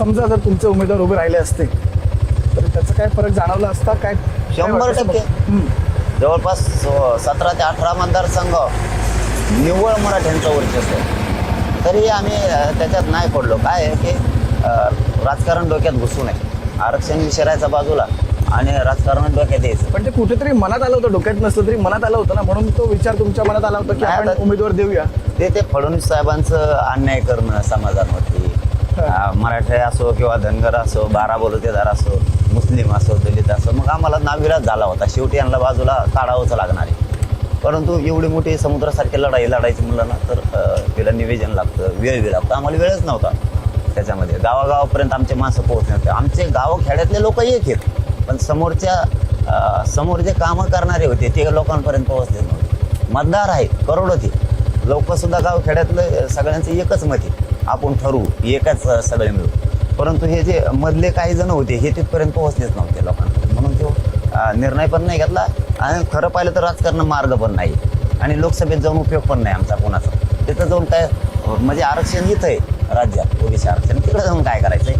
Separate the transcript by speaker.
Speaker 1: समजा जर तुमचे उमेदवार उभे राहिले असते तर त्याचा काय फरक जाणवला असता काय?
Speaker 2: 100%. जवळपास 17 ते 18 मतदारसंघ निव्वळ मराठ्यांचं वर्चस्व आहे. तरी आम्ही त्याच्यात नाही पडलो. काय आहे की राजकारण डोक्यात घुसू नये, आरक्षण विचारायचा बाजूला आणि राजकारण डोक्यात यायचं.
Speaker 1: पण ते कुठेतरी मनात आलं होतं, डोक्यात नसलं तरी मनात आलं होतं ना, म्हणून तो विचार तुमच्या मनात आला होता की
Speaker 2: नाही,
Speaker 1: आपण
Speaker 2: आता-
Speaker 1: उमेदवार देऊया.
Speaker 2: ते फडणवीस साहेबांचं अन्याय करणं समाजामध्ये, मराठा असो किंवा धनगर असो, 12 बलुतेदार असो, मुस्लिम असो, दलित असो, मग आम्हाला नाविलाज झाला होता. शेवटी यांना बाजूला काढावंच लागणार आहे. परंतु एवढी मोठी समुद्रासारखी लढायची म्हणलं ना तर तिला निवेदन लागतं, वेळ लागतं. आम्हाला वेळच नव्हता त्याच्यामध्ये. गावागावापर्यंत आमचे माणसं पोहोचले होते. आमचे गावखेड्यातले लोक एक आहेत, पण समोर जे कामं करणारे होते ते लोकांपर्यंत पोहोचले नव्हते. मतदार आहेत करोडोचे लोक सुद्धा गावखेड्यातलं सगळ्यांचं एकच मत आहे, आपण ठरवू एकच सगळे मिळू. परंतु हे जे मधले काही जण होते हे तिथपर्यंत पोहोचलेच नव्हते लोकांपर्यंत. म्हणून तो निर्णय पण नाही घेतला आणि खरं पाहिलं तर राजकारण मार्ग पण नाही आणि लोकसभेत जाऊन उपयोग पण नाही आमचा कोणाचा. तिथं जाऊन काय म्हणजे आरक्षण इथं आहे राज्यात, ओबीसी आरक्षण, तिकडे जाऊन काय करायचंय?